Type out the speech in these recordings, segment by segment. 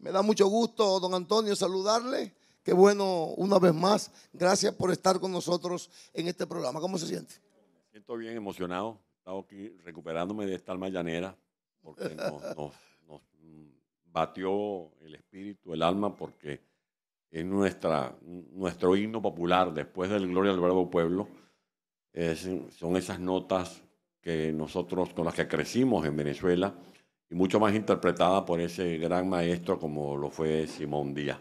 Me da mucho gusto, don Antonio, saludarle. Qué bueno, una vez más. Gracias por estar con nosotros en este programa. ¿Cómo se siente? Me siento bien emocionado. Estaba aquí recuperándome de esta alma llanera porque nos batió el espíritu, el alma, porque es nuestro himno popular después del Gloria al Bravo Pueblo. Son esas notas que nosotros con las que crecimos en Venezuela y mucho más interpretada por ese gran maestro como lo fue Simón Díaz.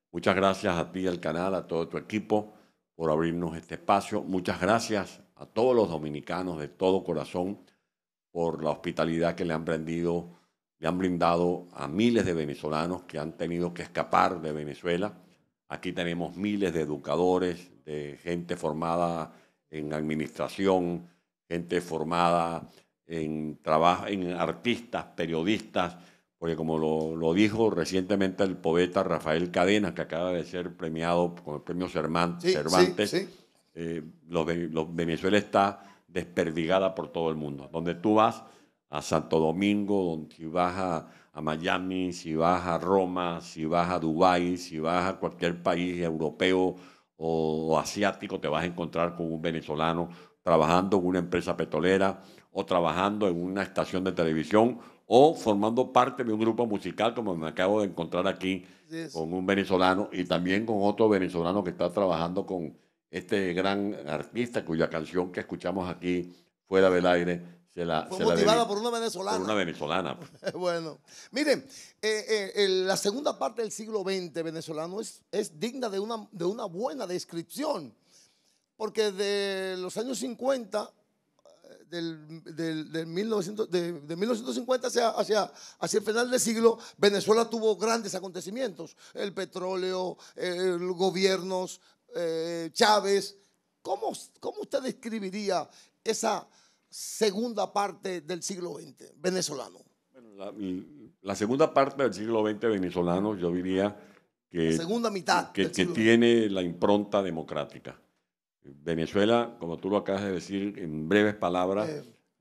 Muchas gracias a ti, al canal, a todo tu equipo por abrirnos este espacio. Muchas gracias a todos los dominicanos de todo corazón por la hospitalidad que le han brindado a miles de venezolanos que han tenido que escapar de Venezuela. Aquí tenemos miles de educadores, de gente formada en administración, gente formada en trabajo, en artistas, periodistas, porque como lo dijo recientemente el poeta Rafael Cadena, que acaba de ser premiado con el premio Cervantes, Venezuela está desperdigada por todo el mundo. Donde tú vas a Santo Domingo, si vas a Miami, si vas a Roma, si vas a Dubái, si vas a cualquier país europeo o asiático, te vas a encontrar con un venezolano trabajando en una empresa petrolera o trabajando en una estación de televisión o formando parte de un grupo musical, como me acabo de encontrar aquí con un venezolano y también con otro venezolano que está trabajando con este gran artista cuya canción que escuchamos aquí fuera del aire fue motivada por una venezolana. Por una venezolana. Bueno, miren, la segunda parte del siglo XX venezolano es digna de una buena descripción, porque de los años 50, de 1950 hacia el final del siglo, Venezuela tuvo grandes acontecimientos, el petróleo, los gobiernos, Chávez. ¿Cómo usted describiría esa segunda parte del siglo XX venezolano? Bueno, la segunda parte del siglo XX venezolano, yo diría que, la segunda mitad que tiene la impronta democrática. Venezuela, como tú lo acabas de decir en breves palabras,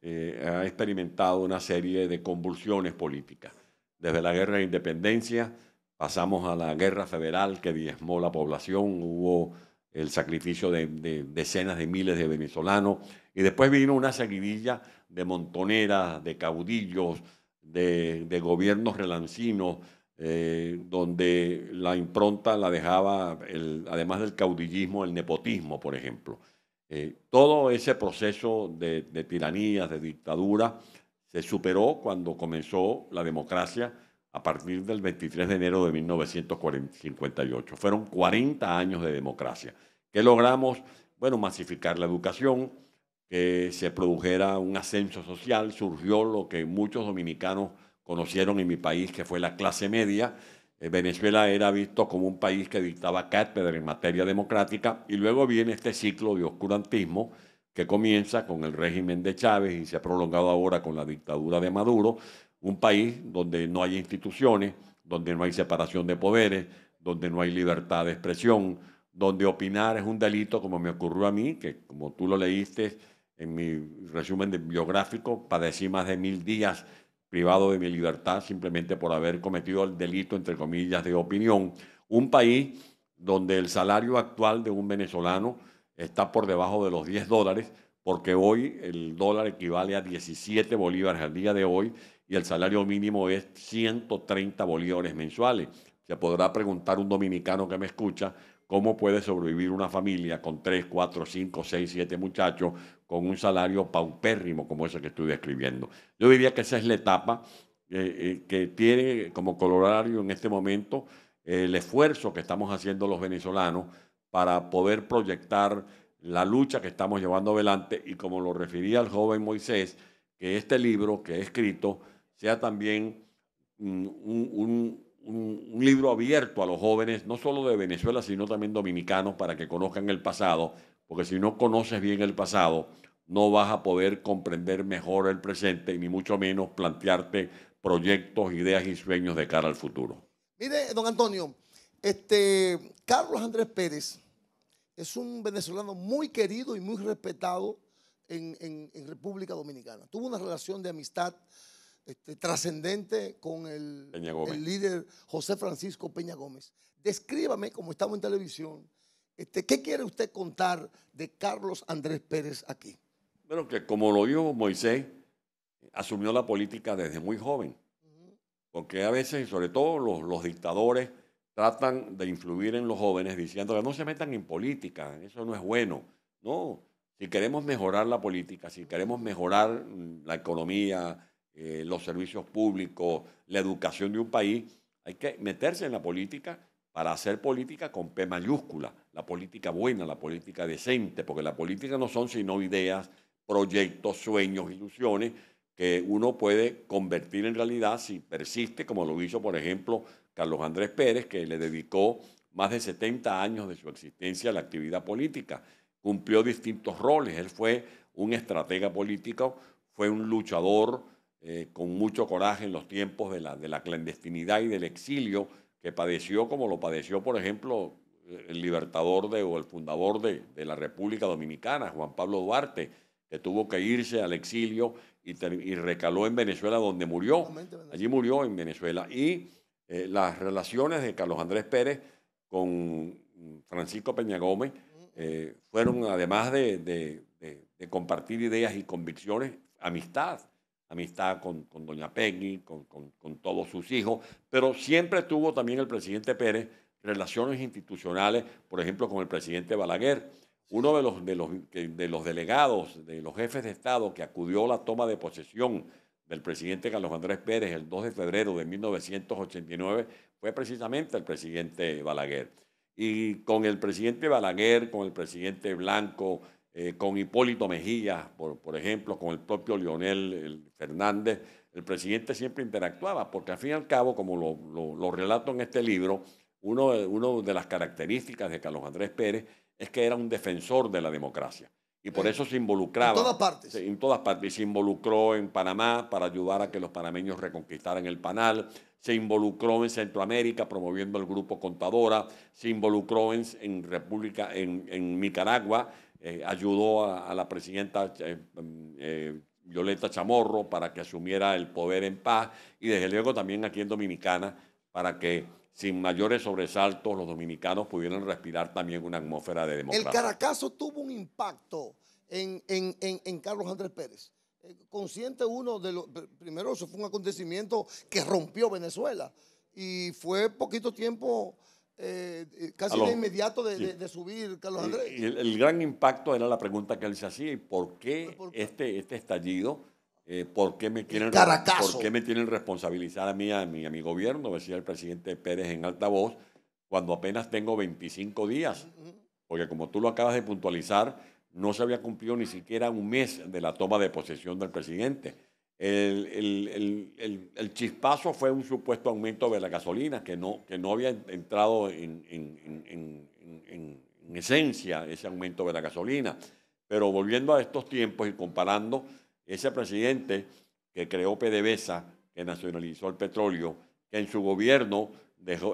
ha experimentado una serie de convulsiones políticas. Desde la guerra de independencia pasamos a la guerra federal que diezmó la población, hubo el sacrificio de decenas de miles de venezolanos y después vino una seguidilla de montoneras, de caudillos, de gobiernos relancinos, donde la impronta la dejaba, además del caudillismo, el nepotismo, por ejemplo. Todo ese proceso de tiranías, de dictadura, se superó cuando comenzó la democracia a partir del 23 de enero de 1958. Fueron 40 años de democracia. ¿Qué logramos? Bueno, masificar la educación, que se produjera un ascenso social, surgió lo que muchos dominicanos conocieron en mi país, que fue la clase media. Venezuela era visto como un país que dictaba cátedra en materia democrática y luego viene este ciclo de oscurantismo que comienza con el régimen de Chávez y se ha prolongado ahora con la dictadura de Maduro, un país donde no hay instituciones, donde no hay separación de poderes, donde no hay libertad de expresión, donde opinar es un delito, como me ocurrió a mí, que como tú lo leíste en mi resumen biográfico, padecí más de 1000 días privado de mi libertad simplemente por haber cometido el delito, entre comillas, de opinión. Un país donde el salario actual de un venezolano está por debajo de los $10, porque hoy el dólar equivale a 17 bolívares al día de hoy y el salario mínimo es 130 bolívares mensuales. Se podrá preguntar un dominicano que me escucha cómo puede sobrevivir una familia con 3, 4, 5, 6, 7 muchachos con un salario paupérrimo como ese que estoy describiendo. Yo diría que esa es la etapa que tiene como corolario en este momento el esfuerzo que estamos haciendo los venezolanos para poder proyectar la lucha que estamos llevando adelante y como lo refería el joven Moisés, que este libro que he escrito sea también un libro abierto a los jóvenes, no solo de Venezuela, sino también dominicanos, para que conozcan el pasado, porque si no conoces bien el pasado, no vas a poder comprender mejor el presente, ni mucho menos plantearte proyectos, ideas y sueños de cara al futuro. Mire, don Antonio, Carlos Andrés Pérez es un venezolano muy querido y muy respetado en República Dominicana. Tuvo una relación de amistad trascendente con Peña Gómez. el líder José Francisco Peña Gómez. Descríbame, como estamos en televisión, ¿qué quiere usted contar de Carlos Andrés Pérez aquí? Bueno, que como lo dijo Moisés, asumió la política desde muy joven, porque a veces, y sobre todo los dictadores, tratan de influir en los jóvenes diciendo que no se metan en política, eso no es bueno. No, si queremos mejorar la política, si queremos mejorar la economía, los servicios públicos, la educación de un país, hay que meterse en la política para hacer política con P mayúscula, la política buena, la política decente, porque la política no son sino ideas, proyectos, sueños, ilusiones que uno puede convertir en realidad si persiste, como lo hizo, por ejemplo, Carlos Andrés Pérez, que le dedicó más de 70 años de su existencia a la actividad política. Cumplió distintos roles. Él fue un estratega político, fue un luchador con mucho coraje en los tiempos de la clandestinidad y del exilio, que padeció como lo padeció, por ejemplo, el libertador o el fundador de la República Dominicana, Juan Pablo Duarte, que tuvo que irse al exilio y recaló en Venezuela, donde murió. Allí murió en Venezuela. Y las relaciones de Carlos Andrés Pérez con Francisco Peña Gómez fueron, además de compartir ideas y convicciones, amistad con doña Peggy, con todos sus hijos, pero siempre tuvo también el presidente Pérez relaciones institucionales, por ejemplo, con el presidente Balaguer. Uno de los delegados, de los jefes de Estado que acudió a la toma de posesión del presidente Carlos Andrés Pérez el 2 de febrero de 1989 fue precisamente el presidente Balaguer. Y con el presidente Balaguer, con el presidente Blanco, con Hipólito Mejía, por ejemplo, con el propio Leonel Fernández, el presidente siempre interactuaba, porque al fin y al cabo, como lo relato en este libro, uno de las características de Carlos Andrés Pérez es que era un defensor de la democracia. Y por eso se involucraba. En todas partes. En todas partes. Se involucró en Panamá para ayudar a que los panameños reconquistaran el Panal. Se involucró en Centroamérica promoviendo el Grupo Contadora. Se involucró en Nicaragua. Ayudó a la presidenta Violeta Chamorro para que asumiera el poder en paz. Y desde luego también aquí en Dominicana para que sin mayores sobresaltos los dominicanos pudieran respirar también una atmósfera de democracia. El Caracazo tuvo un impacto en Carlos Andrés Pérez. Consciente uno de lo, primero eso fue un acontecimiento que rompió Venezuela y fue poquito tiempo, casi de inmediato de subir Carlos Andrés. Y el gran impacto era la pregunta que él se hacía: ¿y por qué este estallido? ¿Por qué me tienen responsabilizar a mi gobierno? Decía el presidente Pérez en alta voz, cuando apenas tengo 25 días. Porque como tú lo acabas de puntualizar, no se había cumplido ni siquiera un mes de la toma de posesión del presidente. El chispazo fue un supuesto aumento de la gasolina, que no había entrado en esencia ese aumento de la gasolina. Pero volviendo a estos tiempos y comparando, ese presidente que creó PDVSA, que nacionalizó el petróleo, que en su gobierno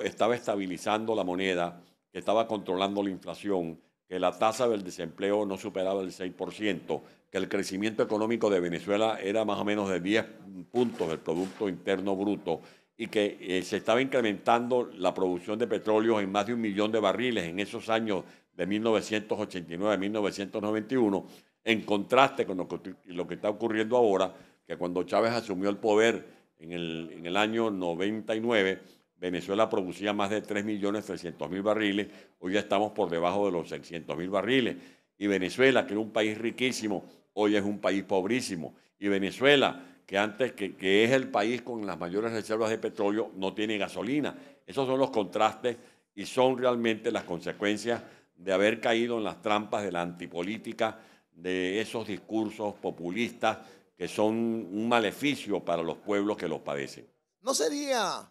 estaba estabilizando la moneda, que estaba controlando la inflación, que la tasa del desempleo no superaba el 6%, que el crecimiento económico de Venezuela era más o menos de 10 puntos del Producto Interno Bruto y que se estaba incrementando la producción de petróleo en más de 1 millón de barriles en esos años de 1989 a 1991, en contraste con lo que está ocurriendo ahora, que cuando Chávez asumió el poder en el año 99, Venezuela producía más de 3.300.000 barriles, hoy ya estamos por debajo de los 600.000 barriles. Y Venezuela, que era un país riquísimo, hoy es un país pobrísimo. Y Venezuela, que es el país con las mayores reservas de petróleo, no tiene gasolina. Esos son los contrastes y son realmente las consecuencias de haber caído en las trampas de la antipolítica, de esos discursos populistas que son un maleficio para los pueblos que los padecen. ¿No sería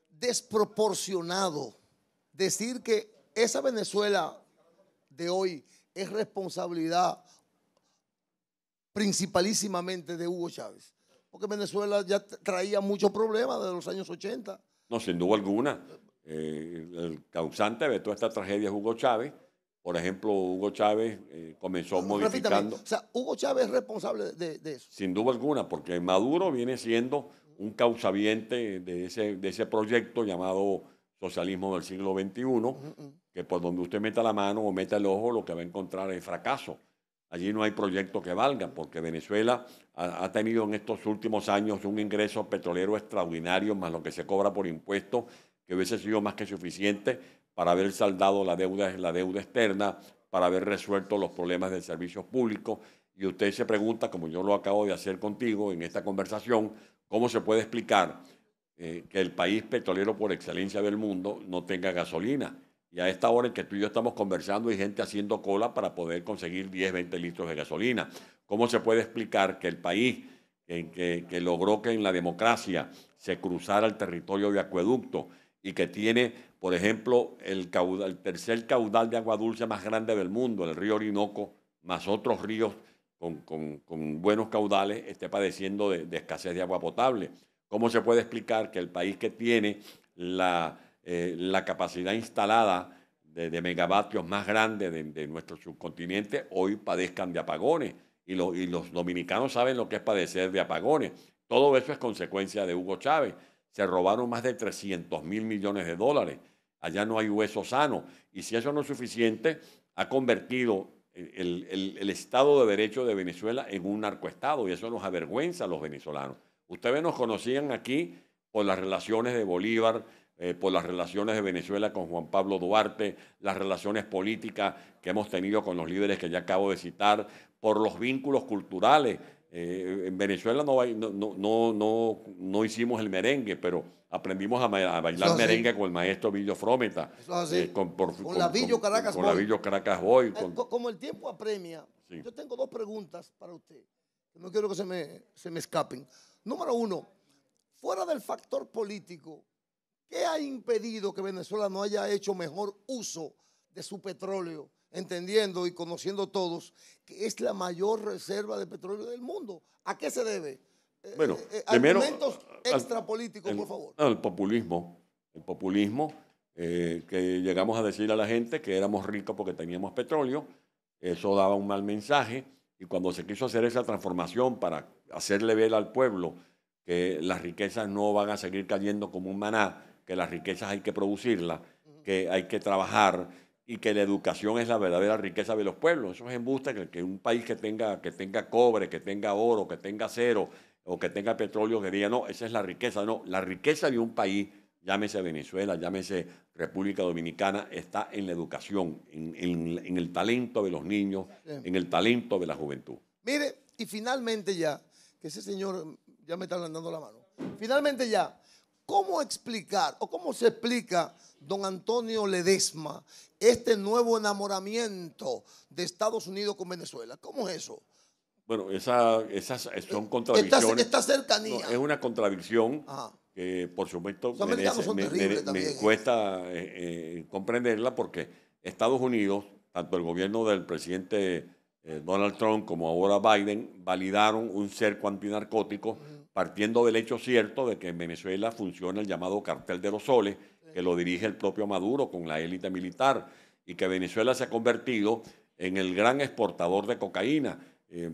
desproporcionado decir que esa Venezuela de hoy es responsabilidad principalísimamente de Hugo Chávez? Porque Venezuela ya traía muchos problemas de los años 80. No, sin duda alguna. El causante de toda esta tragedia es Hugo Chávez, Por ejemplo, Hugo Chávez comenzó modificando. O sea, Hugo Chávez es responsable de eso. Sin duda alguna, porque Maduro viene siendo un causaviente de ese proyecto llamado socialismo del siglo XXI, que por donde usted meta la mano o meta el ojo, lo que va a encontrar es fracaso. Allí no hay proyecto que valga, porque Venezuela ha tenido en estos últimos años un ingreso petrolero extraordinario, más lo que se cobra por impuestos, que hubiese sido más que suficiente para haber saldado la deuda externa, para haber resuelto los problemas de servicios públicos. Y usted se pregunta, como yo lo acabo de hacer contigo en esta conversación, ¿cómo se puede explicar que el país petrolero por excelencia del mundo no tenga gasolina? Y a esta hora en que tú y yo estamos conversando hay gente haciendo cola para poder conseguir 10, 20 litros de gasolina. ¿Cómo se puede explicar que el país que logró que en la democracia se cruzara el territorio de acueducto y que tiene, por ejemplo, el tercer caudal de agua dulce más grande del mundo, el río Orinoco, más otros ríos con buenos caudales, esté padeciendo de escasez de agua potable? ¿Cómo se puede explicar que el país que tiene la capacidad instalada de megavatios más grande de nuestro subcontinente hoy padezcan de apagones? Y los dominicanos saben lo que es padecer de apagones. Todo eso es consecuencia de Hugo Chávez. Se robaron más de 300.000 millones de dólares. Allá no hay hueso sano. Y si eso no es suficiente, ha convertido el Estado de Derecho de Venezuela en un narcoestado, y eso nos avergüenza a los venezolanos. Ustedes nos conocían aquí por las relaciones de Bolívar, por las relaciones de Venezuela con Juan Pablo Duarte, las relaciones políticas que hemos tenido con los líderes que ya acabo de citar, por los vínculos culturales. En Venezuela no hicimos el merengue, pero aprendimos a bailar merengue con el maestro Villo Frometa. Con la Villo Caracas Boy. Con la Villo Caracas Boy. Como el tiempo apremia, sí. Yo tengo dos preguntas para usted. No quiero que se me escapen. Número uno, fuera del factor político, ¿qué ha impedido que Venezuela no haya hecho mejor uso de su petróleo, entendiendo y conociendo todos que es la mayor reserva de petróleo del mundo? ¿A qué se debe? Bueno, argumentos extrapolíticos, por favor. El populismo, que llegamos a decir a la gente que éramos ricos porque teníamos petróleo. Eso daba un mal mensaje, y cuando se quiso hacer esa transformación para hacerle ver al pueblo que las riquezas no van a seguir cayendo como un maná, que las riquezas hay que producirlas, que hay que trabajar y que la educación es la verdadera riqueza de los pueblos. Eso es embuste, que un país que tenga cobre, que tenga oro, que tenga acero o que tenga petróleo, que diga, no, esa es la riqueza. No, la riqueza de un país, llámese Venezuela, llámese República Dominicana, está en la educación, en el talento de los niños, en el talento de la juventud. Mire, y finalmente ya, que ese señor ya me está dando la mano, finalmente ya, ¿cómo explicar o cómo se explica, don Antonio Ledesma, este nuevo enamoramiento de Estados Unidos con Venezuela? ¿Cómo es eso? Bueno, esas son contradicciones. Esta cercanía. No, es una contradicción. Ajá. Que por supuesto me cuesta comprenderla, porque Estados Unidos, tanto el gobierno del presidente Donald Trump como ahora Biden, validaron un cerco antinarcótico partiendo del hecho cierto de que en Venezuela funciona el llamado cartel de los soles, que lo dirige el propio Maduro con la élite militar, y que Venezuela se ha convertido en el gran exportador de cocaína.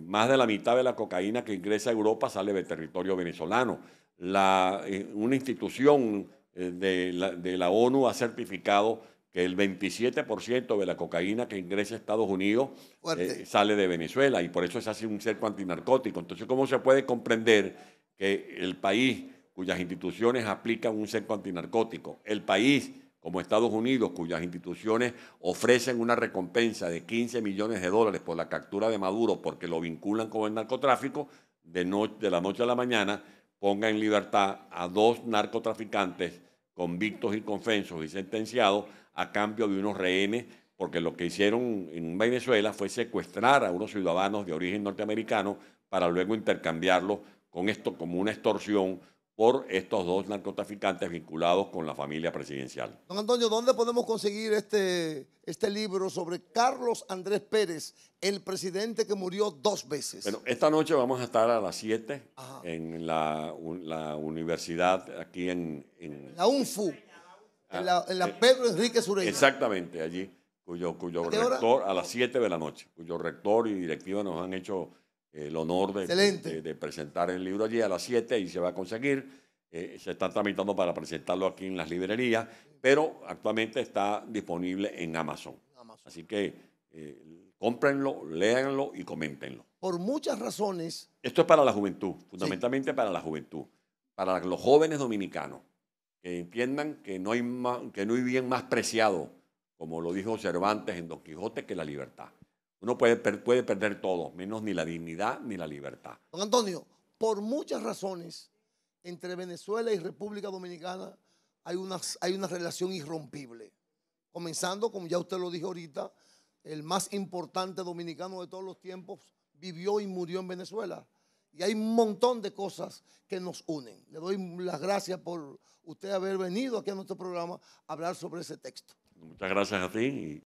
Más de la mitad de la cocaína que ingresa a Europa sale del territorio venezolano. Una institución de la ONU ha certificado que el 27% de la cocaína que ingresa a Estados Unidos sale de Venezuela, y por eso se hace un cerco antinarcótico. Entonces, ¿cómo se puede comprender que el país cuyas instituciones aplican un cerco antinarcótico, el país como Estados Unidos, cuyas instituciones ofrecen una recompensa de 15 millones de dólares por la captura de Maduro porque lo vinculan con el narcotráfico, de la noche a la mañana ponga en libertad a 2 narcotraficantes convictos y confesos y sentenciados a cambio de unos rehenes, porque lo que hicieron en Venezuela fue secuestrar a unos ciudadanos de origen norteamericano para luego intercambiarlos con esto como una extorsión por estos 2 narcotraficantes vinculados con la familia presidencial. Don Antonio, ¿dónde podemos conseguir este libro sobre Carlos Andrés Pérez, el presidente que murió 2 veces? Bueno, esta noche vamos a estar a las 7 en la universidad aquí en la UNFU, en la Pedro Enrique Sureña. Exactamente, allí, cuyo ¿A qué hora? rector, a las 7 de la noche, cuyo rector y directiva nos han hecho el honor de presentar el libro allí a las 7 y se va a conseguir. Se está tramitando para presentarlo aquí en las librerías, pero actualmente está disponible en Amazon. Así que cómprenlo, léanlo y coméntenlo. Por muchas razones. Esto es para la juventud, fundamentalmente para la juventud, para los jóvenes dominicanos, que entiendan que no hay bien más preciado, como lo dijo Cervantes en Don Quijote, que la libertad. Uno puede perder todo, menos ni la dignidad ni la libertad. Don Antonio, por muchas razones, entre Venezuela y República Dominicana hay una relación irrompible. Comenzando, como ya usted lo dijo ahorita, el más importante dominicano de todos los tiempos vivió y murió en Venezuela. Y hay un montón de cosas que nos unen. Le doy las gracias por usted haber venido aquí a nuestro programa a hablar sobre ese texto. Muchas gracias a ti.